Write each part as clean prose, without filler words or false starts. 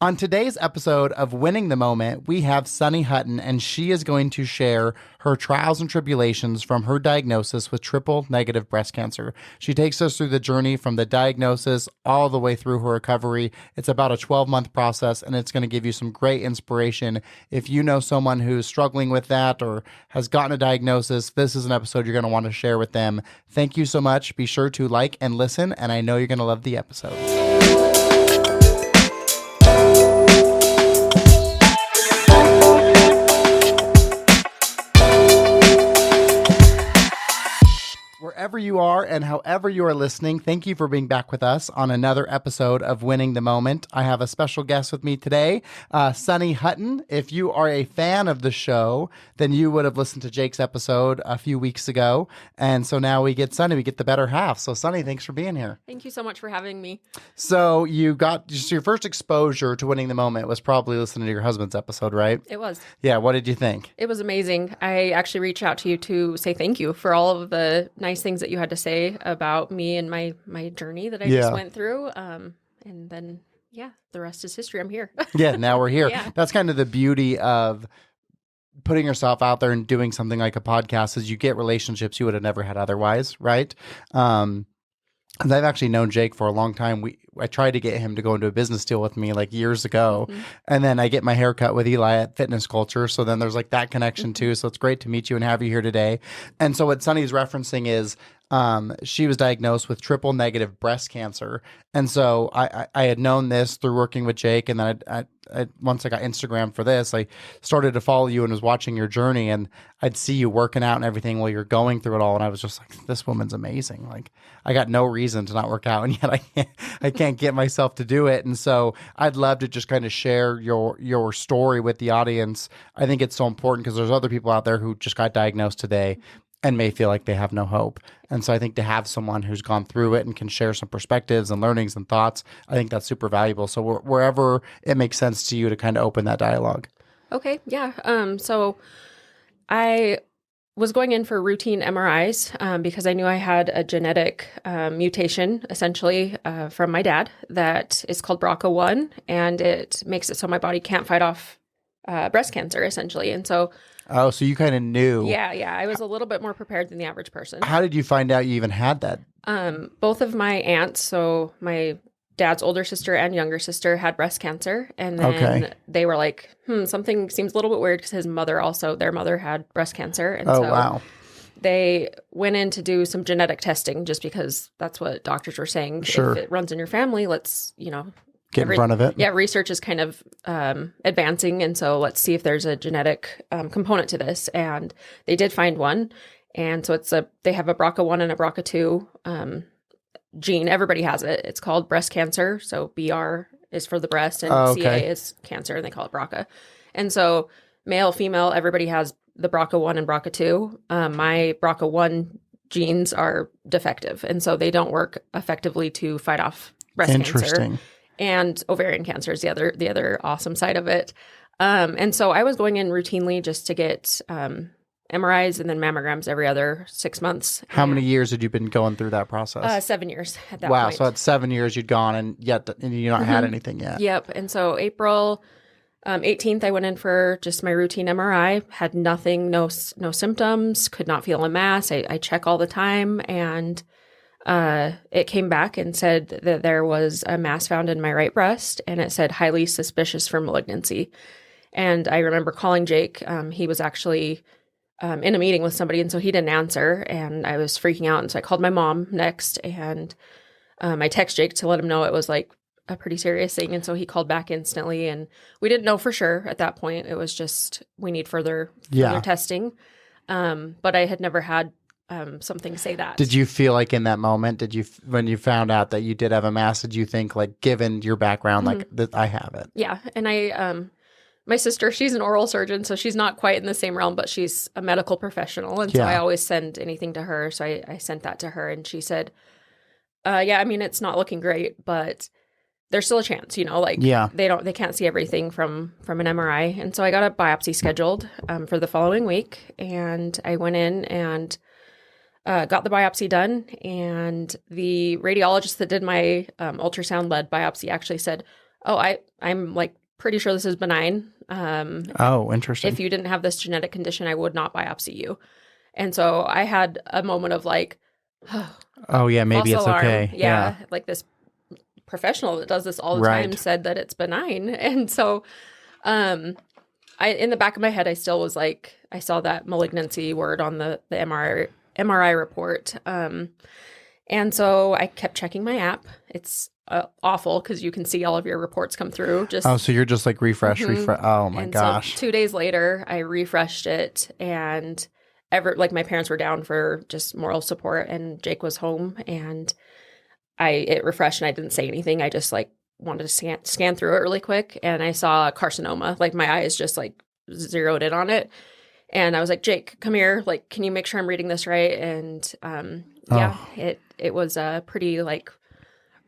On today's episode of Winning the Moment, we have Sunny Hutton, and she is going to share her trials and tribulations from her diagnosis with triple negative breast cancer. She takes us through the journey from the diagnosis all the way through her recovery. It's about a 12-month process, and it's going to give you some great inspiration. If you know someone who's struggling with that or has gotten a diagnosis, this is an episode you're going to want to share with them. Thank you so much. Be sure to like and listen, and I know you're going to love the episode. Wherever you are and however you are listening, thank you for being back with us on another episode of Winning the Moment. I have a special guest with me today, Sunny Hutton. If you are a fan of the show, then you would have listened to Jake's episode a few weeks ago. And so now we get Sunny, we get the better half. So Sunny, thanks for being here. Thank you so much for having me. So you got just your first exposure to Winning the Moment was probably listening to your husband's episode, right? It was. Yeah. What did you think? It was amazing. I actually reached out to you to say thank you for all of the nice things that you had to say about me and my journey that I just went through. And then, the rest is history. I'm here. Yeah, now we're here. Yeah. That's kind of the beauty of putting yourself out there and doing something like a podcast is you get relationships you would have never had otherwise, right? And I've actually known Jake for a long time. I tried to get him to go into a business deal with me like years ago. Mm-hmm. And then I get my hair cut with Eli at Fitness Culture. So then there's like that connection too. So it's great to meet you and have you here today. And so what Sunny's referencing is she was diagnosed with triple negative breast cancer. And so I had known this through working with Jake. And then I once I got Instagram for this, I started to follow you and was watching your journey. And I'd see you working out and everything while you're going through it all. And I was just like, this woman's amazing. Like I got no reason to not work out. And yet I can't get myself to do it. And so I'd love to just kind of share your story with the audience. I think it's so important because there's other people out there who just got diagnosed today and may feel like they have no hope. And so I think to have someone who's gone through it and can share some perspectives and learnings and thoughts, I think that's super valuable. So wherever it makes sense to you to kind of open that dialogue. Okay. Yeah. So I was going in for routine MRIs because I knew I had a genetic mutation, essentially, from my dad that is called BRCA1, and it makes it so my body can't fight off breast cancer, essentially. And so oh, so you kind of knew. Yeah. I was a little bit more prepared than the average person. How did you find out you even had that? Both of my aunts, so my dad's older sister and younger sister, had breast cancer. And then they were like, something seems a little bit weird because their mother had breast cancer. And wow. They went in to do some genetic testing just because that's what doctors were saying. Sure. If it runs in your family, let's, get in front of it. Yeah, research is kind of advancing, and so let's see if there's a genetic component to this. And they did find one, and so they have a BRCA1 and a BRCA2 gene. Everybody has it. It's called breast cancer. So BR is for the breast, and CA is cancer, and they call it BRCA. And so male, female, everybody has the BRCA1 and BRCA2. My BRCA1 genes are defective, and so they don't work effectively to fight off breast cancer. And ovarian cancer is the other awesome side of it. And so I was going in routinely just to get MRIs and then mammograms every other 6 months. How many years had you been going through that process? 7 years at that point. Wow, so at 7 years you'd gone and you not had anything yet. Yep. And so April 18th, I went in for just my routine MRI, had nothing, no symptoms, could not feel a mass. I check all the time, and it came back and said that there was a mass found in my right breast, and it said highly suspicious for malignancy. And I remember calling Jake. He was actually in a meeting with somebody, and so he didn't answer, and I was freaking out. And so I called my mom next, and I texted Jake to let him know it was like a pretty serious thing. And so he called back instantly, and we didn't know for sure at that point. It was just, we need further testing. But I had never had something say that. Did you feel like in that moment, when you found out that you did have a mass, did you think like, given your background, like that I have it? Yeah. And my sister, she's an oral surgeon, so she's not quite in the same realm, but she's a medical professional. And so I always send anything to her. So I sent that to her, and she said, it's not looking great, but there's still a chance, they can't see everything from an MRI. And so I got a biopsy scheduled for the following week, and I went in and got the biopsy done, and the radiologist that did my ultrasound-led biopsy actually said, I'm like pretty sure this is benign. Oh, interesting. If you didn't have this genetic condition, I would not biopsy you. And so I had a moment of like, oh yeah, maybe false it's alarm. okay. Yeah. Like this professional that does this all the Right. time said that it's benign. And so, in the back of my head, I still was like, I saw that malignancy word on the MRI report. And so I kept checking my app. It's awful because you can see all of your reports come through. Oh, so you're just like refresh. Oh my And gosh. so 2 days later, I refreshed it, and my parents were down for just moral support, and Jake was home, and it refreshed, and I didn't say anything. I just like wanted to scan through it really quick, and I saw a carcinoma. Like my eyes just like zeroed in on it, and I was like, Jake, come here. Like, can you make sure I'm reading this right? And it was a pretty like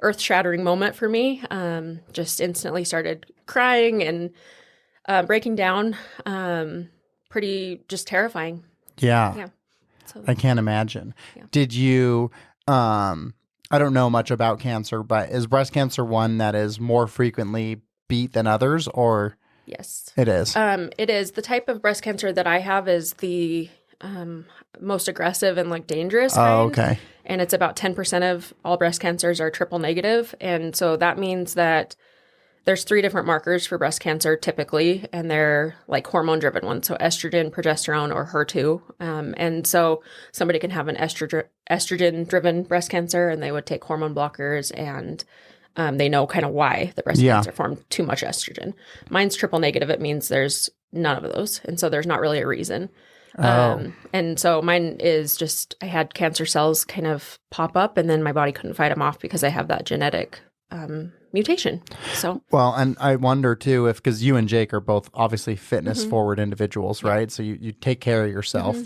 earth-shattering moment for me. Just instantly started crying and breaking down. Pretty just terrifying. Yeah. Yeah. So, I can't imagine. Yeah. Did you, I don't know much about cancer, but is breast cancer one that is more frequently beat than others, or? yes. It is. It is. The type of breast cancer that I have is the most aggressive and like dangerous kind. Oh, okay. And it's about 10% of all breast cancers are triple negative. And so that means that there's 3 different markers for breast cancer typically, and they're like hormone-driven ones. So estrogen, progesterone, or HER2. And so somebody can have an estrogen-driven breast cancer, and they would take hormone blockers, and they know kind of why the breast cancer formed too much estrogen. Mine's triple negative. It means there's none of those. And so there's not really a reason. And so mine is just, I had cancer cells kind of pop up, and then my body couldn't fight them off because I have that genetic mutation. So, well, and I wonder too, if, because you and Jake are both obviously fitness forward individuals, right? So you take care of yourself.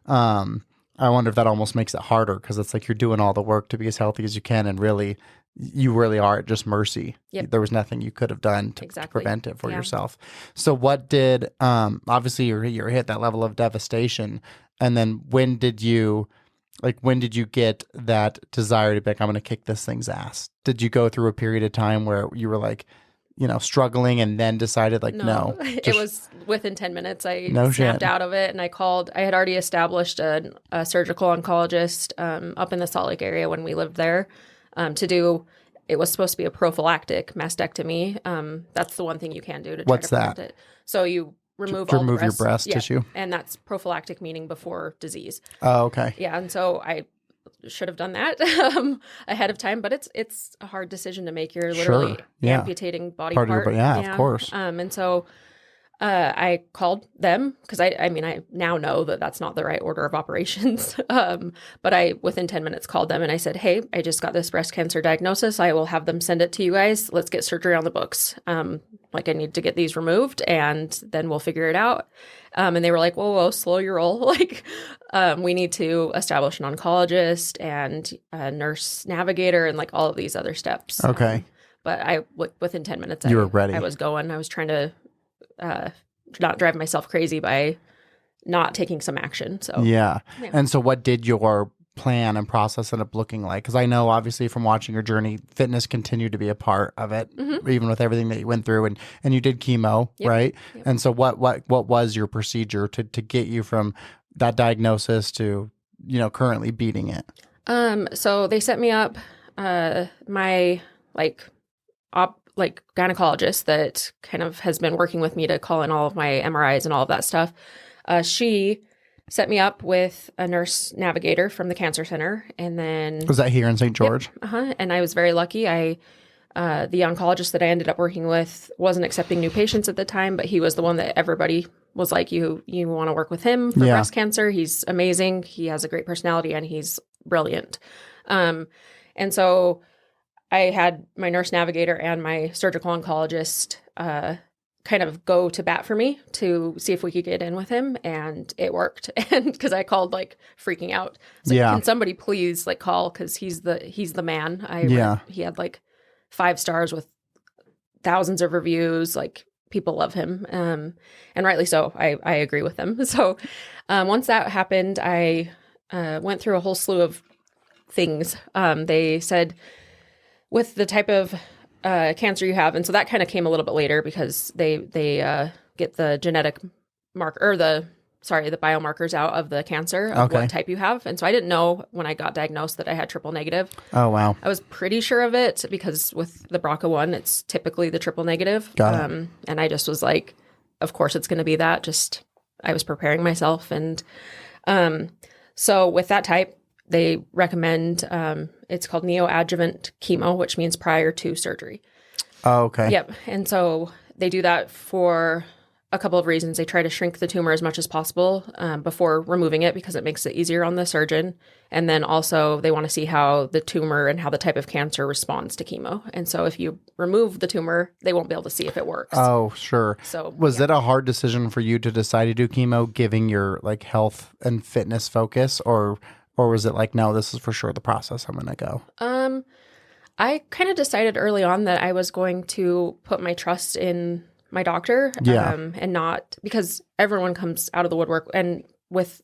I wonder if that almost makes it harder, because it's like you're doing all the work to be as healthy as you can, and really, you really are at just mercy. Yep. There was nothing you could have done to prevent it for yourself. So what did, obviously you're hit that level of devastation. And then when did you get that desire to be like, I'm going to kick this thing's ass? Did you go through a period of time where you were like, struggling, and then decided like, no? It was within 10 minutes. I No snapped shit. out of it, and I had already established a surgical oncologist up in the Salt Lake area when we lived there it was supposed to be a prophylactic mastectomy. That's the one thing you can do to try What's to prevent that? it. So you remove your breast tissue? And that's prophylactic, meaning before disease. Oh, okay. Yeah, and so I should have done that ahead of time, but it's a hard decision to make. You're literally amputating body part. Of course. And so I called them because I mean, I now know that that's not the right order of operations. But I, within 10 minutes, called them and I said, hey, I just got this breast cancer diagnosis. I will have them send it to you guys. Let's get surgery on the books. Like I need to get these removed, and then we'll figure it out. And they were like, whoa, slow your roll. Like, we need to establish an oncologist and a nurse navigator and like all of these other steps. Okay. But within 10 minutes, you were ready. I was going. I was trying to not drive myself crazy by not taking some action. So yeah. And so what did your plan and process end up looking like? Because I know obviously from watching your journey, fitness continued to be a part of it, even with everything that you went through, and you did chemo, right? Yep. And so what was your procedure to get you from that diagnosis to, currently beating it? So they set me up, my gynecologist that kind of has been working with me to call in all of my MRIs and all of that stuff. She set me up with a nurse navigator from the cancer center. And then was that here in St. George? Yep, and I was very lucky. The oncologist that I ended up working with wasn't accepting new patients at the time, but he was the one that everybody was like, you want to work with him for breast cancer. He's amazing. He has a great personality and he's brilliant. And so I had my nurse navigator and my surgical oncologist kind of go to bat for me to see if we could get in with him, and it worked. And because I called like freaking out, I was like, can somebody please like call, because he's the man. He had like 5 stars with thousands of reviews. Like, people love him, and rightly so. I agree with them. So once that happened, I went through a whole slew of things. They said, with the type of cancer you have. And so that kind of came a little bit later because they get the genetic marker or the biomarkers out of the cancer of what type you have. And so I didn't know when I got diagnosed that I had triple negative. Oh, wow. I was pretty sure of it because with the BRCA1, it's typically the triple negative. Got it. And I just was like, of course it's going to be that. Just I was preparing myself. And so with that type, they recommend it's called neoadjuvant chemo, which means prior to surgery. Oh, okay. Yep. And so they do that for a couple of reasons. They try to shrink the tumor as much as possible before removing it because it makes it easier on the surgeon. And then also they want to see how the tumor and how the type of cancer responds to chemo. And so if you remove the tumor, they won't be able to see if it works. Oh, sure. So was it a hard decision for you to decide to do chemo, giving your like health and fitness focus, or was it like, no, this is for sure the process I'm going to go? I kind of decided early on that I was going to put my trust in my doctor, and not because everyone comes out of the woodwork and with,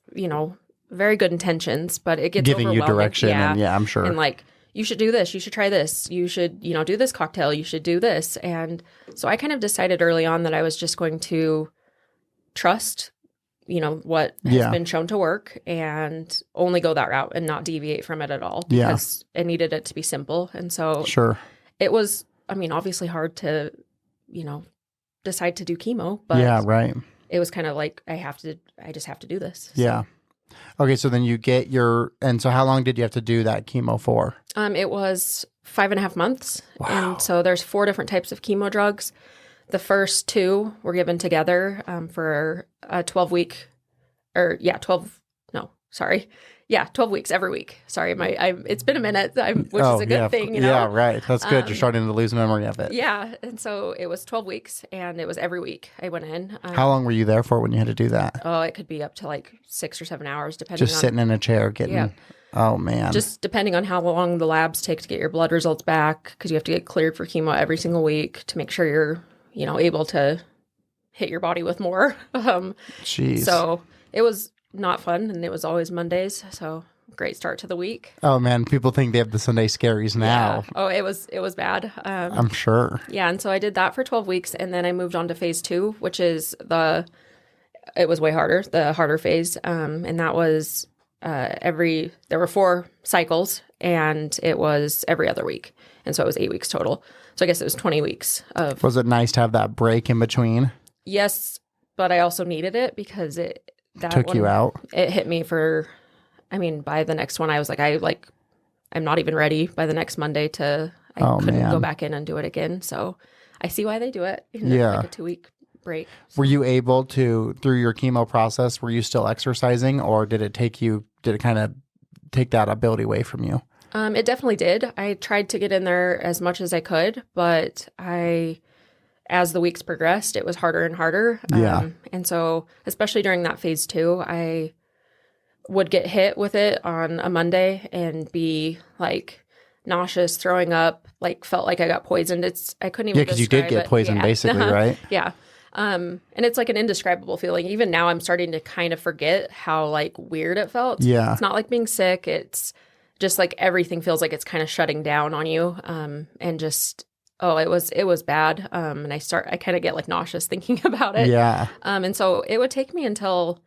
very good intentions, but it gets giving you direction. And I'm sure. And like, you should do this, you should try this, you should, do this cocktail, you should do this. And so I kind of decided early on that I was just going to trust, what has been shown to work and only go that route and not deviate from it at all because I needed it to be simple. And so it was, obviously hard to, decide to do chemo, but it was kind of like, I just have to do this. So. Yeah. Okay. So then you get and so how long did you have to do that chemo for? It was 5.5 months. Wow. And so there's 4 different types of chemo drugs. The first 2 were given together for a 12 weeks every week. Sorry, it's been a minute, which is a good thing. Yeah, right. That's good. You're starting to lose memory of it. Yeah, and so it was 12 weeks, and it was every week I went in. How long were you there for when you had to do that? Oh, it could be up to like 6 or 7 hours, depending just sitting in a chair getting... Yeah. Oh, man. Just depending on how long the labs take to get your blood results back, because you have to get cleared for chemo every single week to make sure you're, able to hit your body with more. Jeez. So it was not fun, and it was always Mondays, so great start to the week. Oh man, people think they have the Sunday scaries now. Yeah. Oh, it was bad. I'm sure. Yeah, and so I did that for 12 weeks, and then I moved on to phase 2, which is it was way harder, the harder phase, and that was there were 4 cycles, and it was every other week, and so it was 8 weeks total. So I guess it was 20 weeks of. Was it nice to have that break in between? Yes, but I also needed it because that took you out. It hit me by the next one, I was like, I'm not even ready by the next Monday I couldn't go back in and do it again. So I see why they do it. Like a 2-week break. So. Were you able to, through your chemo process, were you still exercising, or did it kind of take that ability away from you? It definitely did. I tried to get in there as much as I could, but as the weeks progressed, it was harder and harder. Yeah. And so, especially during that phase 2, I would get hit with it on a Monday and be like nauseous, throwing up, like felt like I got poisoned. I couldn't even because you did get poisoned basically, right? Yeah. And it's like an indescribable feeling. Even now I'm starting to kind of forget how like weird it felt. Yeah. It's not like being sick. It's just like everything feels like it's kind of shutting down on you. And just... Oh, it was bad. And I kind of get like nauseous thinking about it. Yeah. And so it would take me until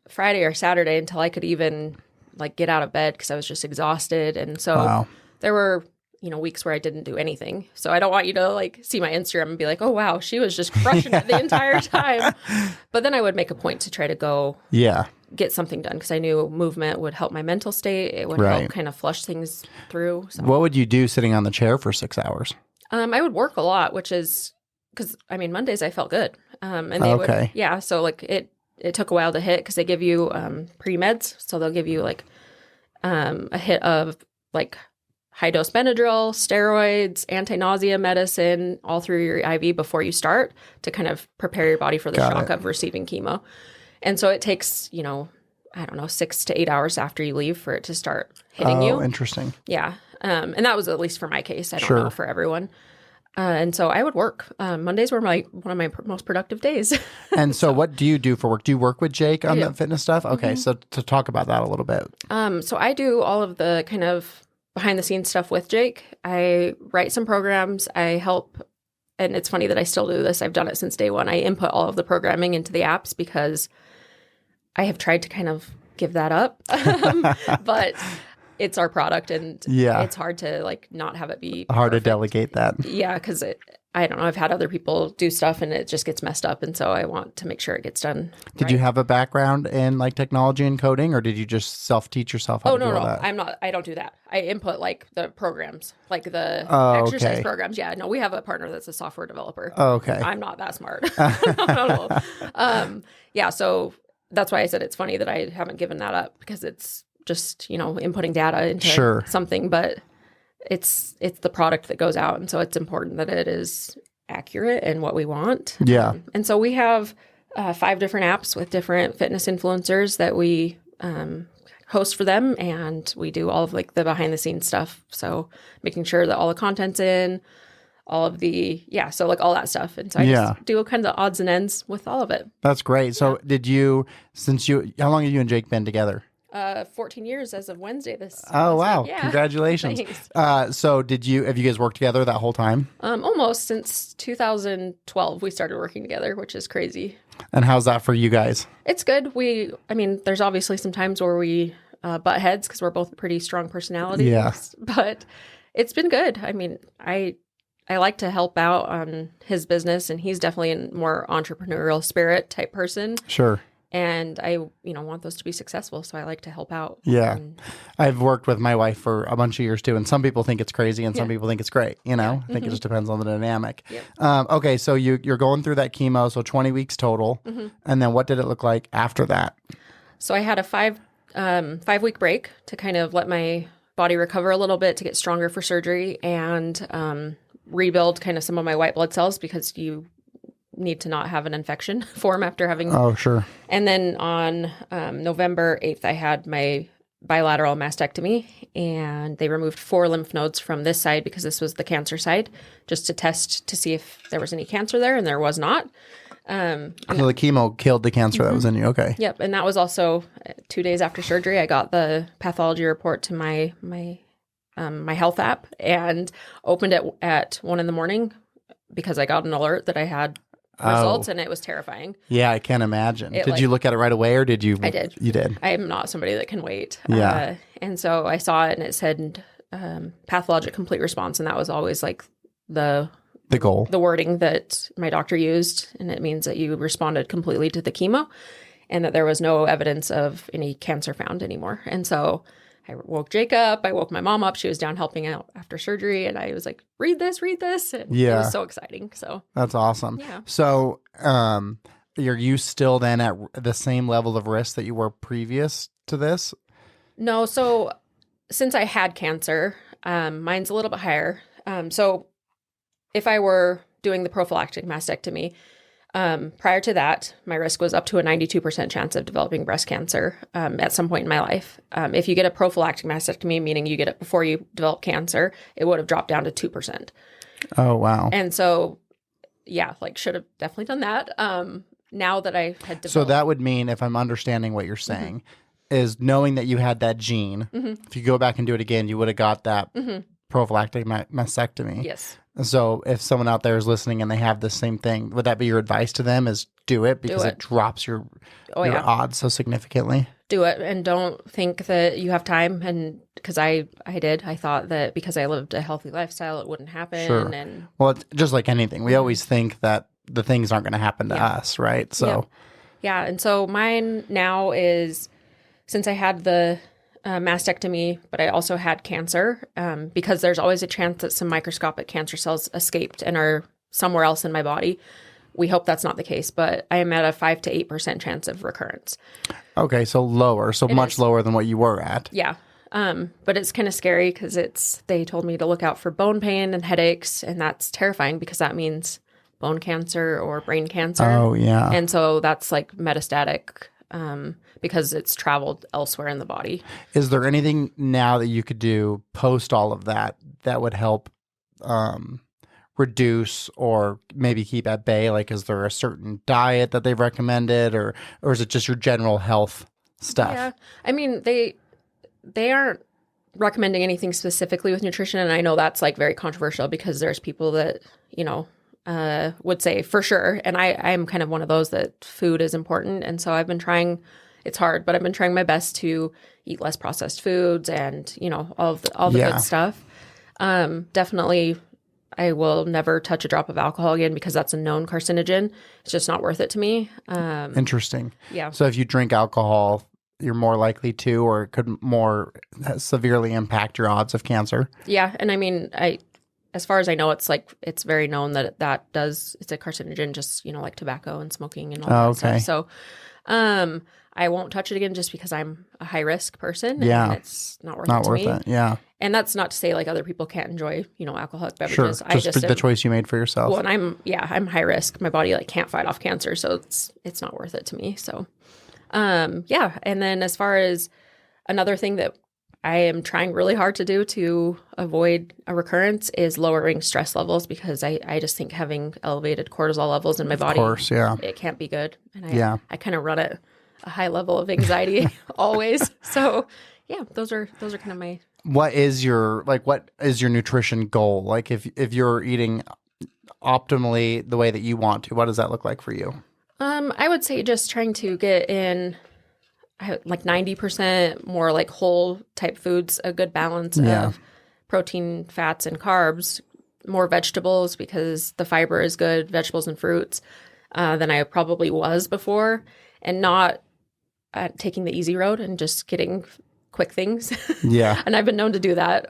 Friday or Saturday until I could even like get out of bed because I was just exhausted. And so there were, weeks where I didn't do anything. So I don't want you to like see my Instagram and be like, oh, wow, she was just crushing it the entire time. But then I would make a point to try to go get something done because I knew movement would help my mental state. It would help kind of flush things through. So. What would you do sitting on the chair for 6 hours? I would work a lot, which is because Mondays I felt good. And they would, so like it took a while to hit because they give you pre-meds. So they'll give you like a hit of like high dose Benadryl, steroids, anti-nausea medicine, all through your IV before you start to kind of prepare your body for the shock of receiving chemo. And so it takes, 6 to 8 hours after you leave for it to start hitting you. Oh, interesting. Yeah. And that was at least for my case. I don't know for everyone. And so I would work. Mondays were one of my most productive days. And so what do you do for work? Do you work with Jake on that fitness stuff? Okay. Mm-hmm. So to talk about that a little bit. So I do all of the kind of behind the scenes stuff with Jake. I write some programs. I help. And it's funny that I still do this. I've done it since day one. I input all of the programming into the apps because I have tried to kind of give that up. But it's our product, and it's hard to like not have it be hard perfect. to delegate that. Yeah, because I don't know. I've had other people do stuff and it just gets messed up. And so I want to make sure it gets done. Did you have a background in like technology and coding, or did you just self-teach yourself how to do all that? I'm not. I don't do that. I input like the programs, like the exercise programs. Yeah, no, we have a partner that's a software developer. Oh, okay. I'm not that smart. No. Yeah, so that's why I said it's funny that I haven't given that up, because it's just, inputting data into something, but it's the product that goes out. And so it's important that it is accurate and what we want. Yeah. And so we have 5 different apps with different fitness influencers that we host for them. And we do all of like the behind the scenes stuff. So making sure that all the content's in, all of the, so like all that stuff. And so I just do kind of the odds and ends with all of it. That's great. So how long have you and Jake been together? 14 years as of Wednesday. Oh, wow. Yeah. Congratulations. So have you guys worked together that whole time? Almost since 2012, we started working together, which is crazy. And how's that for you guys? It's good. There's obviously some times where we butt heads because we're both pretty strong personalities. Yeah. But it's been good. I like to help out on his business, and he's definitely a more entrepreneurial spirit type person. Sure. And I, want those to be successful. So I like to help out. Yeah. I've worked with my wife for a bunch of years too. And some people think it's crazy and some people think it's great. I think it just depends on the dynamic. Yep. Okay. So you're going through that chemo. So 20 weeks total. Mm-hmm. And then what did it look like after that? So I had a 5-week break to kind of let my body recover a little bit, to get stronger for surgery, and rebuild kind of some of my white blood cells, because you need to not have an infection form after having. Oh, sure. And then on November 8th, I had my bilateral mastectomy, and they removed 4 lymph nodes from this side, because this was the cancer side, just to test to see if there was any cancer there, and there was not. So the chemo killed the cancer that was in you. Okay. Yep. And that was also 2 days after surgery. I got the pathology report to my health app and opened it at 1 a.m. because I got an alert that I had results, and it was terrifying. Yeah, I can't imagine. Did you look at it right away, or did you? I did. You did. I am not somebody that can wait. Yeah. And so I saw it, and it said pathologic complete response, and that was always like the goal, the wording that my doctor used, and it means that you responded completely to the chemo, and that there was no evidence of any cancer found anymore. And so I woke Jake up. I woke my mom up. She was down helping out after surgery. And I was like, read this. And it was so exciting. So that's awesome. Yeah. So are you still then at the same level of risk that you were previous to this? No. So since I had cancer, mine's a little bit higher. So if I were doing the prophylactic mastectomy, prior to that, my risk was up to a 92% chance of developing breast cancer at some point in my life. If you get a prophylactic mastectomy, meaning you get it before you develop cancer, it would have dropped down to 2%. Oh, wow. And so, should have definitely done that. Now that I had developed. So that would mean, if I'm understanding what you're saying, is knowing that you had that gene, if you go back and do it again, you would have got that prophylactic mastectomy. Yes. So if someone out there is listening and they have the same thing, would that be your advice to them, is do it, because it drops your odds so significantly? Do it, and don't think that you have time. And because I did, I thought that because I lived a healthy lifestyle, it wouldn't happen. Sure. And well, it's just like anything. We always think that the things aren't going to happen to us, right? So and so mine now is, since I had the mastectomy, but I also had cancer, because there's always a chance that some microscopic cancer cells escaped and are somewhere else in my body. We hope that's not the case, but I am at a 5 to 8% chance of recurrence. Okay, so lower, so much lower than what you were at. Yeah, but it's kind of scary because they told me to look out for bone pain and headaches, and that's terrifying because that means bone cancer or brain cancer. Oh, yeah. And so that's like metastatic, because it's traveled elsewhere in the body. Is there anything now that you could do post all of that would help reduce or maybe keep at bay? Like, is there a certain diet that they've recommended, or is it just your general health stuff? Yeah. I mean, they aren't recommending anything specifically with nutrition. And I know that's like very controversial because there's people that, would say for sure. And I'm kind of one of those that food is important. And so I've been trying, it's hard, but I've been trying my best to eat less processed foods and, all the good stuff. Definitely I will never touch a drop of alcohol again because that's a known carcinogen. It's just not worth it to me. Interesting. Yeah. So if you drink alcohol, you're more likely to, or it could more severely impact your odds of cancer. Yeah. And I mean, as far as I know, it's very known that it's a carcinogen, just, like tobacco and smoking and all that stuff. So, I won't touch it again just because I'm a high risk person. Yeah. And it's not worth it to me. Yeah. And that's not to say like other people can't enjoy, alcoholic beverages. Sure. Just the choice you made for yourself. Well, and I'm high risk. My body can't fight off cancer. So it's not worth it to me. So, yeah. And then as far as another thing that I am trying really hard to do to avoid a recurrence is lowering stress levels because I just think having elevated cortisol levels in my body, it can't be good. And I kind of run at a high level of anxiety always. So yeah, those are kind of my. What is your nutrition goal? Like if you're eating optimally the way that you want to, what does that look like for you? I would say just trying to get in like 90% more like whole type foods, a good balance of protein, fats, and carbs, more vegetables because the fiber is good, vegetables and fruits, than I probably was before, and not taking the easy road and just getting quick things. Yeah. And I've been known to do that.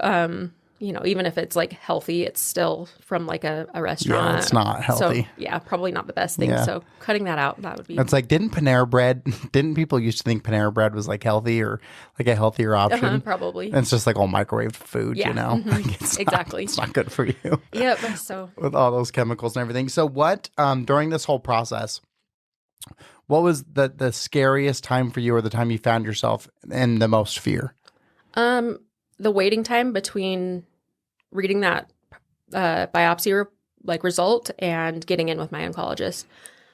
Even if it's like healthy, it's still from like a restaurant. Yeah, it's not healthy. So, yeah, probably not the best thing. Yeah. So cutting that out, that would be. It's like, didn't people used to think Panera bread was like healthy or like a healthier option? Probably. And it's just like all microwaved food, Mm-hmm. Like exactly. It's not good for you. Yep. So with all those chemicals and everything. So what, during this whole process, what was the scariest time for you or the time you found yourself in the most fear? The waiting time between reading that biopsy result and getting in with my oncologist.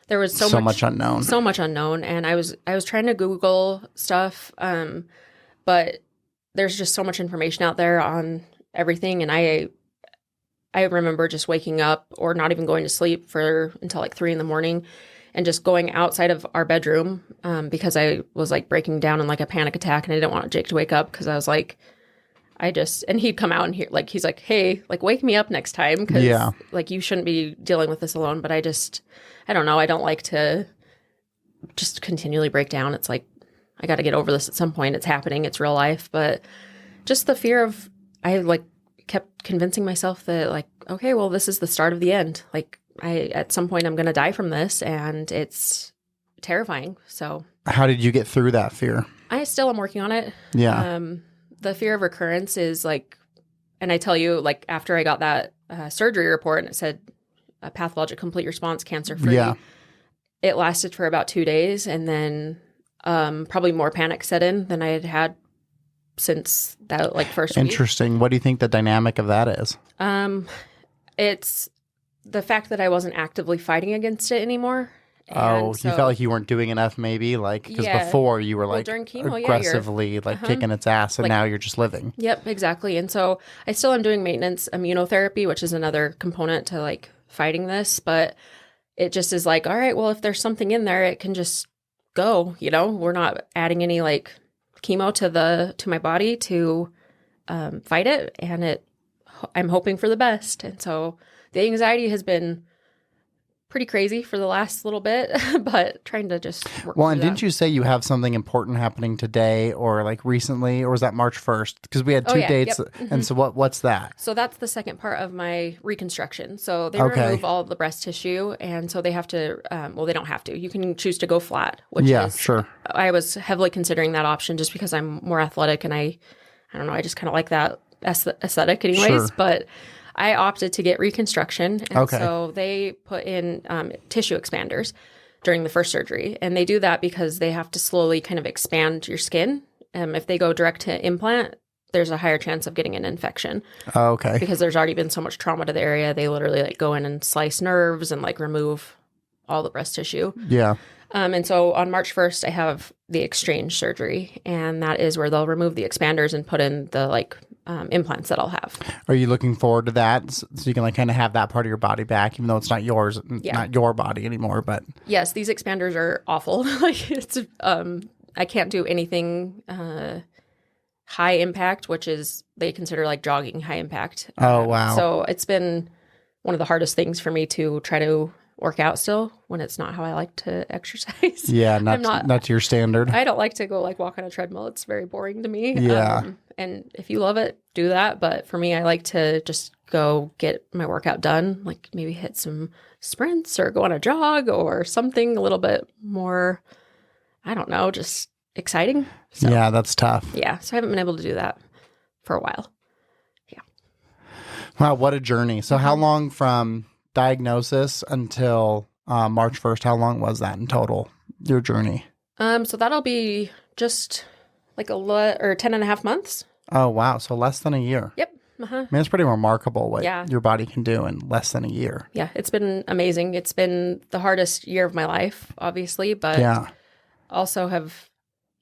There was so much unknown. And I was trying to Google stuff, but there's just so much information out there on everything. And I remember just waking up or not even going to sleep until like 3 a.m. and just going outside of our bedroom because I was like breaking down in like a panic attack and I didn't want Jake to wake up because I was like, and he'd come out and he's like, hey, like wake me up next time because like you shouldn't be dealing with this alone. But I don't know. I don't like to just continually break down. It's like, I got to get over this at some point. It's happening. It's real life. But just the fear of, I like kept convincing myself that like, okay, well, this is the start of the end. Like at some point I'm going to die from this and it's terrifying. So how did you get through that fear? I still am working on it. Yeah. The fear of recurrence is like, and I tell you, like after I got that surgery report and it said a pathologic complete response, cancer free, it lasted for about 2 days. And then probably more panic set in than I had since that like first week. Interesting. What do you think the dynamic of that is? It's the fact that I wasn't actively fighting against it anymore. You felt like you weren't doing enough maybe? Like, because before you were like during chemo, aggressively like kicking its ass and like, now you're just living. Yep, exactly. And so I still am doing maintenance immunotherapy, which is another component to like fighting this. But it just is like, all right, well, if there's something in there, it can just go, we're not adding any like chemo to my body to fight it. And I'm hoping for the best. And so the anxiety has been pretty crazy for the last little bit, but trying to just work and didn't you say you have something important happening today or like recently, or was that March 1st? Because we had two dates. Yep. Mm-hmm. And so what's that? So that's the second part of my reconstruction. So they remove all of the breast tissue, and so they have to, they don't have to. You can choose to go flat, which is, sure. I was heavily considering that option just because I'm more athletic and I don't know, I just kind of like that aesthetic anyways, sure. But I opted to get reconstruction, and so they put in tissue expanders during the first surgery, and they do that because they have to slowly kind of expand your skin. If they go direct to implant, there's a higher chance of getting an infection. Because there's already been so much trauma to the area, they literally like go in and slice nerves and like remove all the breast tissue. Yeah. And so on March 1st, I have the exchange surgery, and that is where they'll remove the expanders and put in the implants that I'll have. Are you looking forward to that? So you can kind of have that part of your body back, even though it's not yours, not your body anymore. But yes, these expanders are awful. I can't do anything high impact, which is they consider like jogging high impact. Oh, wow. So it's been one of the hardest things for me to try to work out still when it's not how I like to exercise. Yeah, not to your standard. I don't like to go walk on a treadmill. It's very boring to me. Yeah. And if you love it, do that. But for me, I like to just go get my workout done, like maybe hit some sprints or go on a jog or something a little bit more, I don't know, just exciting. So, yeah, that's tough. Yeah. So I haven't been able to do that for a while. Yeah. Wow, what a journey. So how long from diagnosis until March 1st, how long was that in total, your journey? So that'll be just like 10 and a half months. Oh, wow. So less than a year. Yep. Uh-huh. I mean, it's pretty remarkable what your body can do in less than a year. Yeah, it's been amazing. It's been the hardest year of my life, obviously, but also have,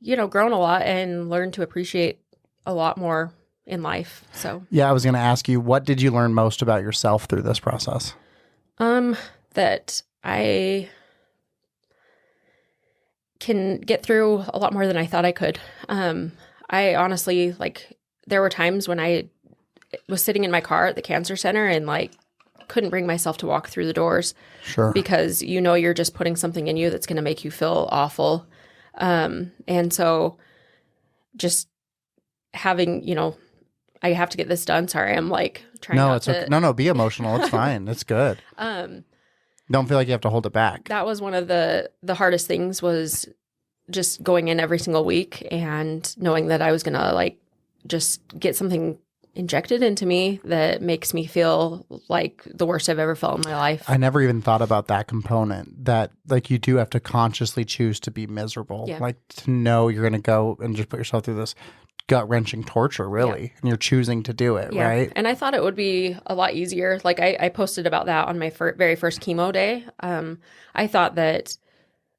grown a lot and learned to appreciate a lot more in life. So yeah, I was going to ask you, what did you learn most about yourself through this process? That I can get through a lot more than I thought I could. I honestly, there were times when I was sitting in my car at the cancer center and couldn't bring myself to walk through the doors. Sure. Because you're just putting something in you that's going to make you feel awful. And so just having, I have to get this done. Sorry, I'm trying not to. No, be emotional. It's fine. It's good. Don't feel like you have to hold it back. That was one of the hardest things, was just going in every single week and knowing that I was going to just get something injected into me that makes me feel like the worst I've ever felt in my life. I never even thought about that component, that you do have to consciously choose to be miserable, to know you're going to go and just put yourself through this gut-wrenching torture, really, and you're choosing to do it, right? And I thought it would be a lot easier. I posted about that on my very first chemo day. I thought that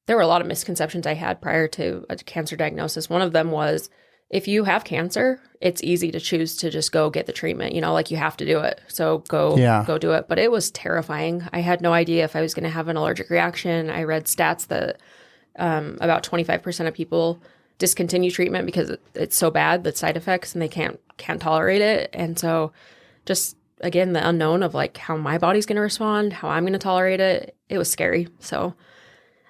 there were a lot of misconceptions I had prior to a cancer diagnosis. One of them was, if you have cancer, it's easy to choose to just go get the treatment, you have to do it. So go do it. But it was terrifying. I had no idea if I was going to have an allergic reaction. I read stats that about 25% of people discontinue treatment because it's so bad, the side effects, and they can't tolerate it. And so just, again, the unknown of how my body's going to respond, how I'm going to tolerate it, it was scary. So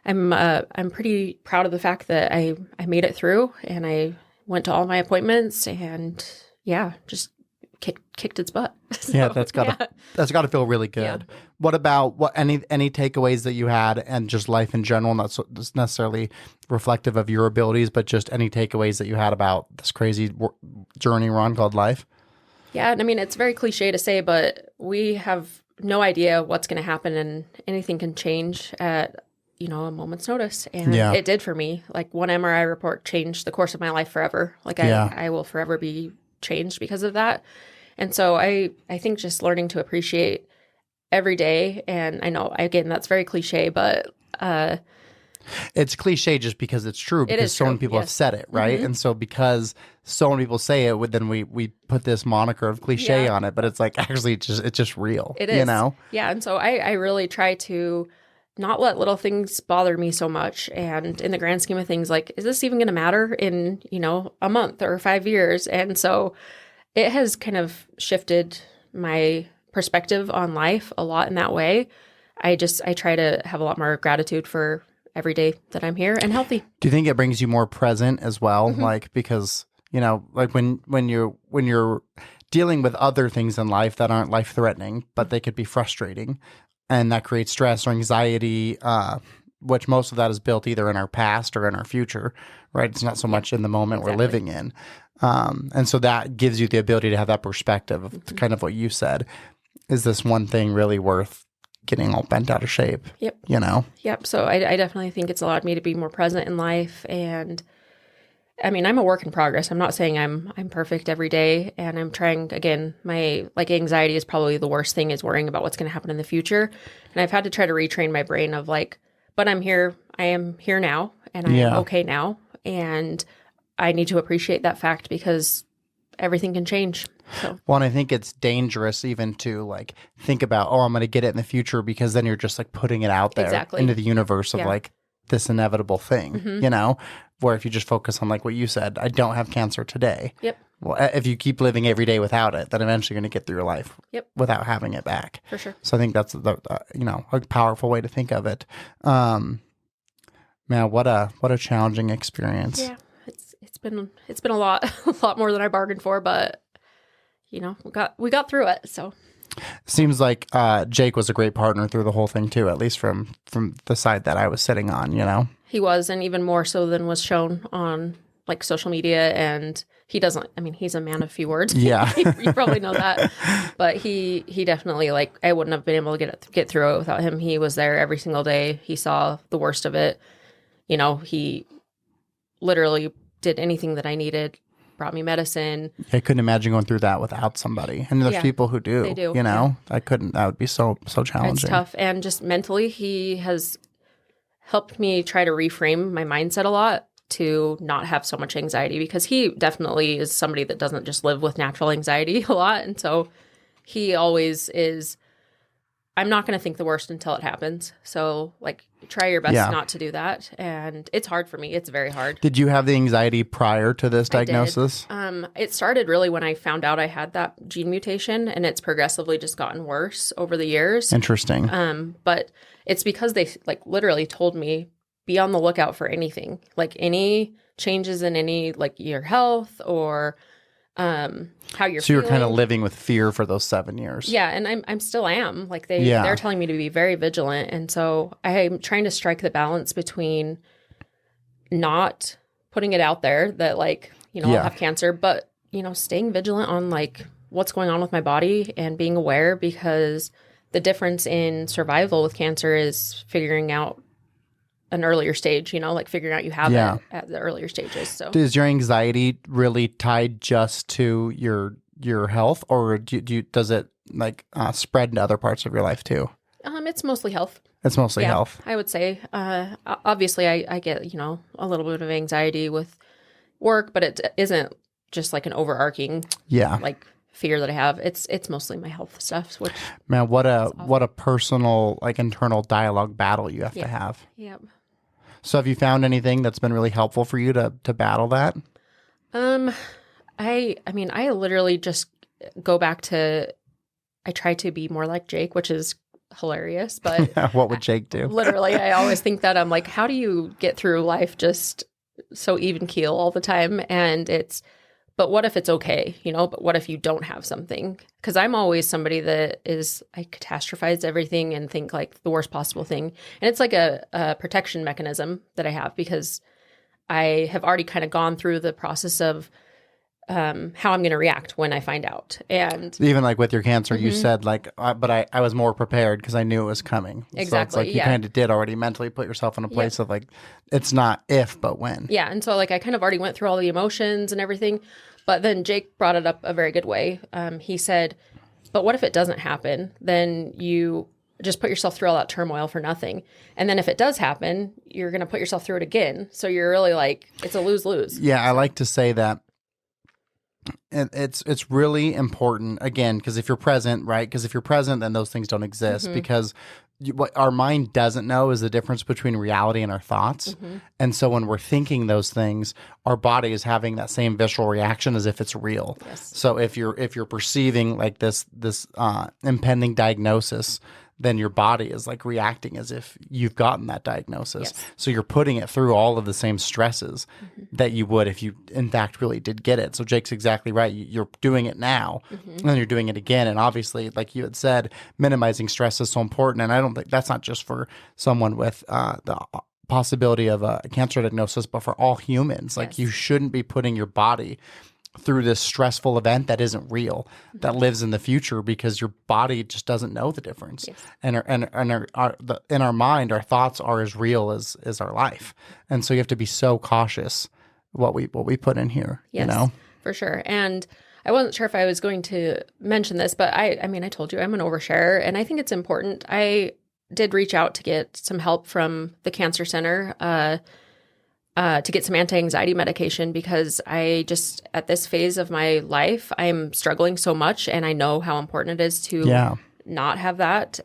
I'm pretty proud of the fact that I made it through, and I went to all my appointments and just kicked its butt. So, yeah, that's gotta feel really good. Yeah. What about any takeaways that you had, and just life in general, not so necessarily reflective of your abilities, but just any takeaways that you had about this crazy journey we're on called life? Yeah, I mean, it's very cliche to say, but we have no idea what's going to happen, and anything can change at a moment's notice. And it did for me. One MRI report changed the course of my life forever. I will forever be changed because of that. And so I think just learning to appreciate every day. And I know, again, that's very cliche, but it's cliche just because it's true, because so many people have said it, right? Mm-hmm. And so because so many people say it, then we put this moniker of cliche on it, but it's actually it's just real. It is. Yeah. And so I really try to not let little things bother me so much. And in the grand scheme of things, is this even going to matter in, a month or 5 years? And so it has kind of shifted my perspective on life a lot in that way. I try to have a lot more gratitude for every day that I'm here and healthy. Do you think it brings you more present as well? Mm-hmm. Because, when you're dealing with other things in life that aren't life-threatening, but they could be frustrating, and that creates stress or anxiety, which most of that is built either in our past or in our future, right? It's not so much in the moment we're living in. And so that gives you the ability to have that perspective of kind of what you said. Is this one thing really worth getting all bent out of shape? Yep. Yep. So I definitely think it's allowed me to be more present in life. And I mean, I'm a work in progress. I'm not saying I'm perfect every day, and I'm trying, again, my anxiety is probably the worst thing, is worrying about what's going to happen in the future. And I've had to try to retrain my brain of but I'm here, I am here now and I am okay now. And I need to appreciate that fact because everything can change. So. Well, and I think it's dangerous even to like think about, oh, I'm going to get it in the future, because then you're just like putting it out there into the universe of like this inevitable thing, you know, where if you just focus on like what you said, I don't have cancer today. Yep. Well, if you keep living every day without it, then eventually you're going to get through your life without having it back. For sure. So I think that's the you know, a powerful way to think of it. Man, what a challenging experience. Yeah, it's been a lot more than I bargained for, but you know, we got through it. So seems like Jake was a great partner through the whole thing too, at least from the side that I was sitting on. You know, he was, and even more so than was shown on like social media. And he doesn't. I mean, he's a man of few words. Yeah, you probably know that. But he definitely, like, I wouldn't have been able to get through it without him. He was there every single day. He saw the worst of it. You know, he literally did anything that I needed. Brought me medicine. I couldn't imagine going through that without somebody. And there's people who do. They do. You know, I couldn't. That would be so challenging. It's tough. And just mentally, he has helped me try to reframe my mindset a lot to not have so much anxiety, because he definitely is somebody that doesn't just live with natural anxiety a lot. And so he always is, I'm not going to think the worst until it happens. So like, try your best not to do that. And it's hard for me. It's very hard. Did you have the anxiety prior to this diagnosis? It started really when I found out I had that gene mutation, and it's progressively just gotten worse over the years. Interesting. But it's because they like literally told me, be on the lookout for anything, like any changes in any, like your health or how you're feeling. So you were kind of living with fear for those 7 years. Yeah, and I'm still am. Like they're telling me to be very vigilant, and so I'm trying to strike the balance between not putting it out there that like, you know, I'll have cancer, but you know, staying vigilant on like what's going on with my body and being aware, because the difference in survival with cancer is figuring out an earlier stage, you know, like figuring out you have it at the earlier stages. So is your anxiety really tied just to your health, or does it like spread into other parts of your life too? It's mostly health. It's mostly health. I would say. Obviously I get, you know, a little bit of anxiety with work, but it isn't just like an overarching like fear that I have. It's mostly my health stuff. Which, man, what a personal like internal dialogue battle you have to have. Yep. So have you found anything that's been really helpful for you to battle that? I mean, I literally just go back to, I try to be more like Jake, which is hilarious, but what would Jake do? Literally, I always think that I'm like, how do you get through life just so even keel all the time? And but what if it's okay, you know, but what if you don't have something? Because I'm always somebody that I catastrophize everything and think like the worst possible thing. And it's like a protection mechanism that I have, because I have already kind of gone through the process of how I'm going to react when I find out. And even like with your cancer, you said like, but I was more prepared because I knew it was coming. Exactly. So it's like you kind of did already mentally put yourself in a place of like, it's not if, but when. Yeah. And so like, I kind of already went through all the emotions and everything, but then Jake brought it up a very good way. He said, but what if it doesn't happen? Then you just put yourself through all that turmoil for nothing. And then if it does happen, you're going to put yourself through it again. So you're really like, it's a lose-lose. Yeah. I like to say that. It's really important, again, because if you're present, right? Because if you're present, then those things don't exist, because what our mind doesn't know is the difference between reality and our thoughts. And so when we're thinking those things, our body is having that same visceral reaction as if it's real. Yes. So if you're perceiving like this impending diagnosis, then your body is like reacting as if you've gotten that diagnosis. Yes. So you're putting it through all of the same stresses that you would if you in fact really did get it. So Jake's exactly right. You're doing it now and then you're doing it again. And obviously, like you had said, minimizing stress is so important. And I don't think that's not just for someone with the possibility of a cancer diagnosis, but for all humans. Like you shouldn't be putting your body through this stressful event that isn't real, that lives in the future, because your body just doesn't know the difference. Yes. And in our mind, our thoughts are as real as our life. And so you have to be so cautious what we put in here. Yes, you know? For sure. And I wasn't sure if I was going to mention this, but I mean, I told you I'm an oversharer, and I think it's important. I did reach out to get some help from the cancer center to get some anti-anxiety medication because I just, at this phase of my life, I'm struggling so much and I know how important it is to not have that.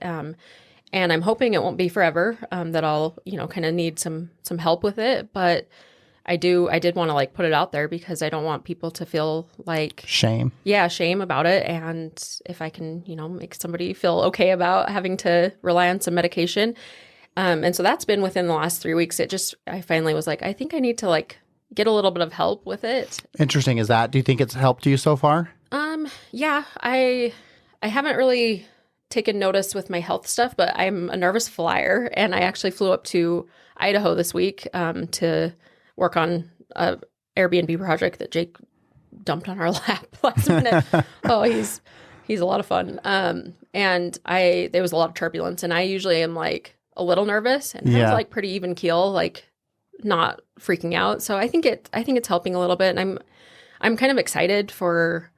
And I'm hoping it won't be forever, that I'll, kind of need some help with it. But I did want to like put it out there because I don't want people to feel like shame about it. And if I can, make somebody feel okay about having to rely on some medication. And so that's been within the last 3 weeks. I finally was like, I think I need to like get a little bit of help with it. Interesting. Is that, do you think it's helped you so far? Yeah, I haven't really taken notice with my health stuff, but I'm a nervous flyer and I actually flew up to Idaho this week, to work on a Airbnb project that Jake dumped on our lap last minute. Oh, he's a lot of fun. And there was a lot of turbulence and I usually am like a little nervous and have like pretty even keel, like not freaking out. So I think it's helping a little bit. And I'm kind of excited for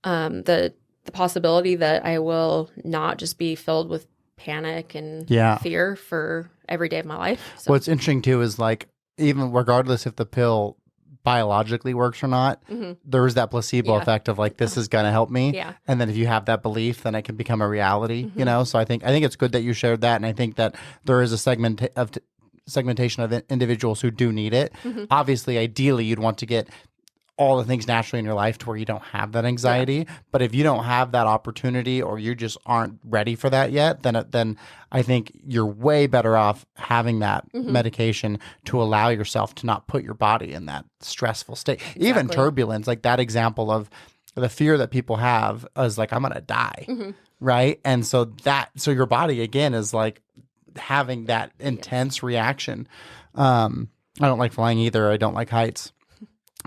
the possibility that I will not just be filled with panic and fear for every day of my life. So. What's interesting too is like, even regardless if the pill biologically works or not, there is that placebo effect of like, this is going to help me. Yeah. And then if you have that belief, then it can become a reality, So I think it's good that you shared that. And I think that there is a segmentation of individuals who do need it. Obviously, ideally, you'd want to get all the things naturally in your life to where you don't have that anxiety. But if you don't have that opportunity or you just aren't ready for that yet, then I think you're way better off having that medication to allow yourself to not put your body in that stressful state. Exactly. Even turbulence, like that example of the fear that people have is like, I'm going to die. Right. And so your body again is like having that intense reaction. I don't like flying either. I don't like heights.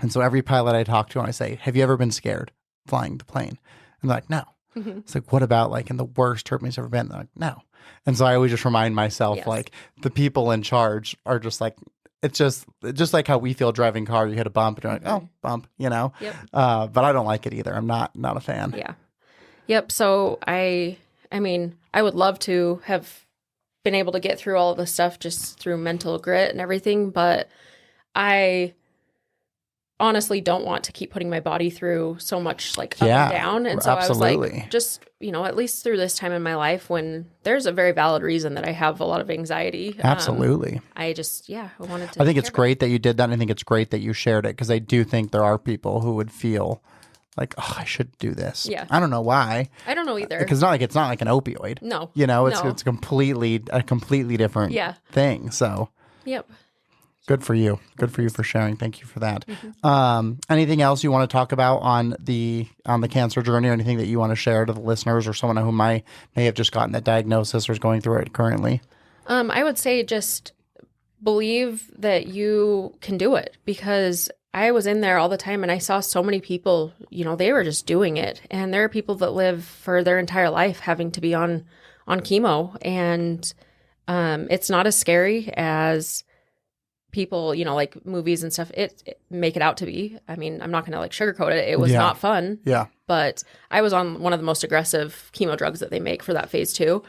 And so every pilot I talk to, and I say, have you ever been scared flying the plane? And they're like, no. It's like, what about like in the worst turbulence you've ever been? They're like, no. And so I always just remind myself, like the people in charge are just like, it's just like how we feel driving car. You hit a bump and you're like, oh, bump, Yep. But I don't like it either. I'm not a fan. Yeah. Yep. So I mean, I would love to have been able to get through all of this stuff just through mental grit and everything. But I honestly don't want to keep putting my body through so much like up and down. And so absolutely. I was like, just, at least through this time in my life when there's a very valid reason that I have a lot of anxiety. Absolutely. I just, I wanted to. I think it's great that you did that. I think it's great that you shared it because I do think there are people who would feel like, oh, I should do this. Yeah. I don't know why. I don't know either. Because it's not like an opioid. No. It's a completely different thing. So. Yep. Good for you. Good for you for sharing. Thank you for that. Anything else you want to talk about on the cancer journey or anything that you want to share to the listeners or someone who may have just gotten that diagnosis or is going through it currently? I would say just believe that you can do it because I was in there all the time and I saw so many people, they were just doing it. And there are people that live for their entire life having to be on chemo. And it's not as scary as people, like movies and stuff, it make it out to be. I mean, I'm not going to like sugarcoat it. It was not fun. Yeah. But I was on one of the most aggressive chemo drugs that they make for that phase 2.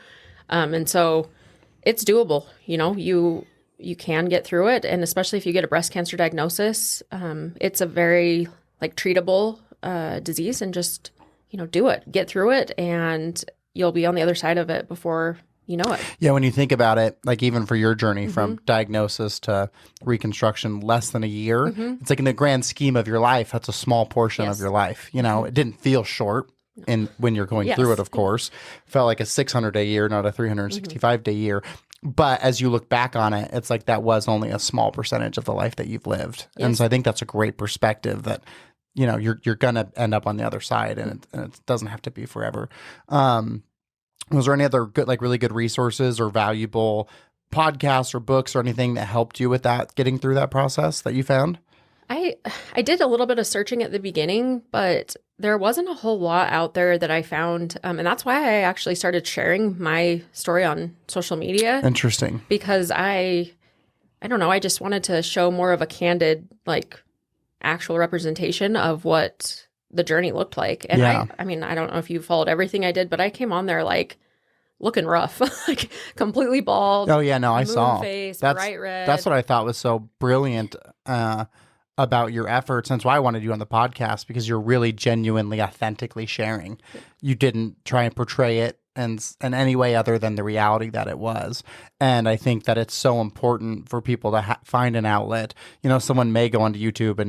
And so it's doable. You can get through it. And especially if you get a breast cancer diagnosis, it's a very like treatable disease and just, do it, get through it and you'll be on the other side of it before you know it. Yeah, when you think about it, like even for your journey from diagnosis to reconstruction, less than a year, it's like in the grand scheme of your life, that's a small portion of your life. It didn't feel short when you're going through it, of course. Felt like a 600-day year, not a 365-day year. But as you look back on it, it's like that was only a small percentage of the life that you've lived. Yes. And so I think that's a great perspective that, you're going to end up on the other side and it doesn't have to be forever. Was there any other good, like really good resources or valuable podcasts or books or anything that helped you with that, getting through that process that you found? I did a little bit of searching at the beginning, but there wasn't a whole lot out there that I found. And that's why I actually started sharing my story on social media. Interesting. Because I don't know, I just wanted to show more of a candid, like actual representation of what the journey looked like. And I mean, I don't know if you followed everything I did, but I came on there like looking rough, like completely bald. Oh yeah, no, I moon saw. face, That's bright red. that's what I thought was so brilliant about your efforts. That's why I wanted you on the podcast, because you're really genuinely, authentically sharing. You didn't try and portray it in any way other than the reality that it was. And I think that it's so important for people to find an outlet. You know, someone may go onto YouTube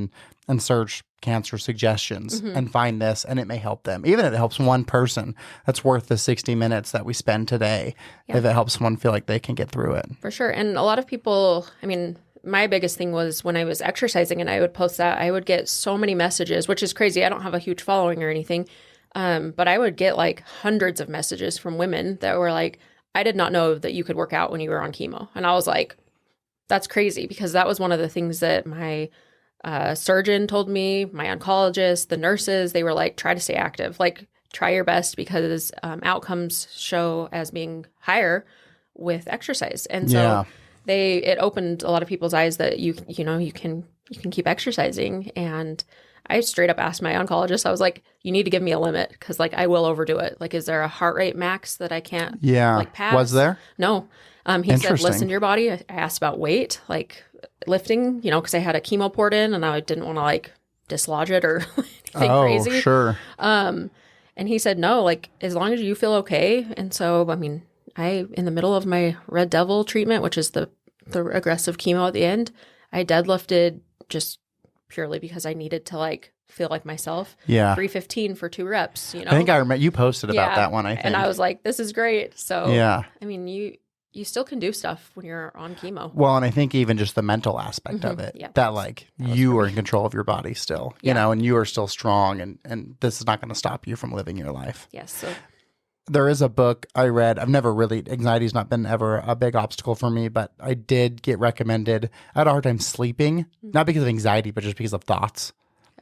and search cancer suggestions and find this, and it may help them. Even if it helps one person, that's worth the 60 minutes that we spend today. If it helps someone feel like they can get through it. For sure. And a lot of people, I mean, my biggest thing was when I was exercising and I would post that, I would get so many messages, which is crazy. I don't have a huge following or anything. But I would get like hundreds of messages from women that were like, I did not know that you could work out when you were on chemo. And I was like, that's crazy, because that was one of the things that my surgeon told me, my oncologist, the nurses, they were like, try to stay active, like try your best, because outcomes show as being higher with exercise. And so it opened a lot of people's eyes that you can keep exercising. And I straight up asked my oncologist, I was like, you need to give me a limit, because like I will overdo it. Like, is there a heart rate max that I can't like pass? Was there? No. He said, listen to your body. I asked about weight, like lifting, because I had a chemo port in and I didn't want to like dislodge it or anything crazy. Sure. And he said, no, like as long as you feel okay. And so, I mean, in the middle of my Red Devil treatment, which is the aggressive chemo at the end, I deadlifted just purely because I needed to like feel like myself. 315 for 2 reps, I think I remember you posted about that one, I think. And I was like, this is great. So, I mean, you still can do stuff when you're on chemo. Well, and I think even just the mental aspect of it, that like you are in control of your body still, you know, and you are still strong, and this is not going to stop you from living your life. Yes. So there is a book I read. I've never really, anxiety's not been ever a big obstacle for me, but I did get recommended. I had a hard time sleeping, not because of anxiety, but just because of thoughts,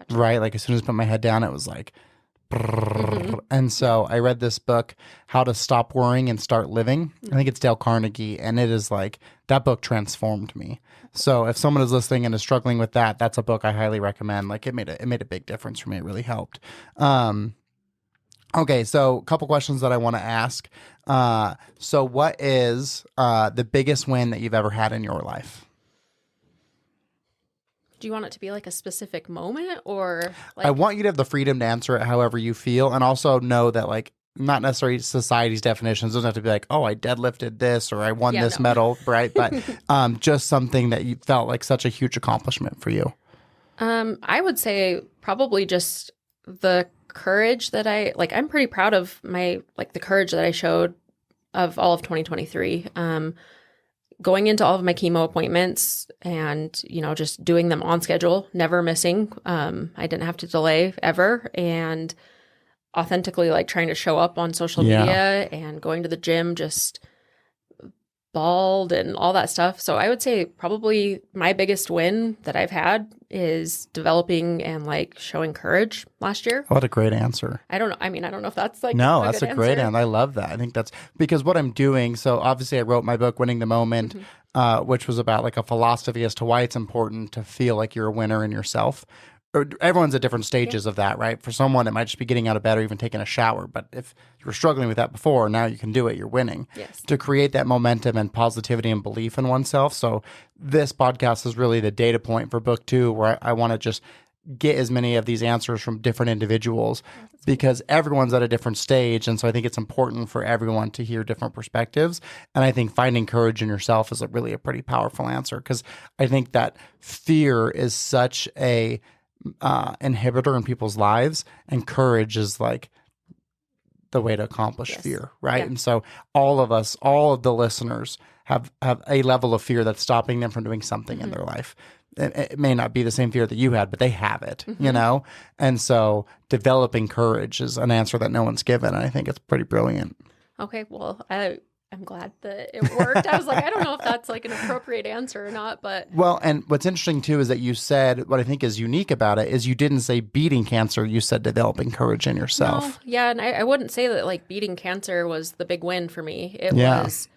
right? Like as soon as I put my head down, it was like, and so I read this book, How to Stop Worrying and Start Living. I think it's Dale Carnegie, and it is like, that book transformed me. So if someone is listening and is struggling with that, that's a book I highly recommend. Like it made a big difference for me. It really helped. Okay, so a couple questions that I want to ask. So what is the biggest win that you've ever had in your life? Do you want it to be like a specific moment, or like... I want you to have the freedom to answer it however you feel, and also know that like not necessarily society's definitions. It doesn't have to be like, oh, I deadlifted this or I won this medal, right? But just something that you felt like such a huge accomplishment for you. I would say probably just the courage that I'm pretty proud of the courage that I showed of all of 2023. Going into all of my chemo appointments and, just doing them on schedule, never missing. I didn't have to delay ever, and authentically like trying to show up on social media and going to the gym, just bald and all that stuff. So I would say probably my biggest win that I've had is developing and like showing courage last year. What a great answer. I don't know. I mean, I don't know if that's like that's a great answer. I love that. I think that's because what I'm doing. So obviously I wrote my book, Winning the Moment, which was about like a philosophy as to why it's important to feel like you're a winner in yourself. Everyone's at different stages of that, right? For someone, it might just be getting out of bed or even taking a shower. But if you were struggling with that before, now you can do it. You're winning. Yes. To create that momentum and positivity and belief in oneself. So this podcast is really the data point for book 2, where I want to just get as many of these answers from different individuals because everyone's at a different stage. And so I think it's important for everyone to hear different perspectives. And I think finding courage in yourself is really a pretty powerful answer, because I think that fear is such a inhibitor in people's lives, and courage is like the way to accomplish fear, right? And so all of the listeners have a level of fear that's stopping them from doing something in their life. It may not be the same fear that you had, but they have it, and so developing courage is an answer that no one's given, and I think it's pretty brilliant. Okay, well, I'm glad that it worked. I was like, I don't know if that's like an appropriate answer or not, but... Well, and what's interesting too is that you said, what I think is unique about it is you didn't say beating cancer, you said developing courage in yourself. No, yeah, and I wouldn't say that like beating cancer was the big win for me. It was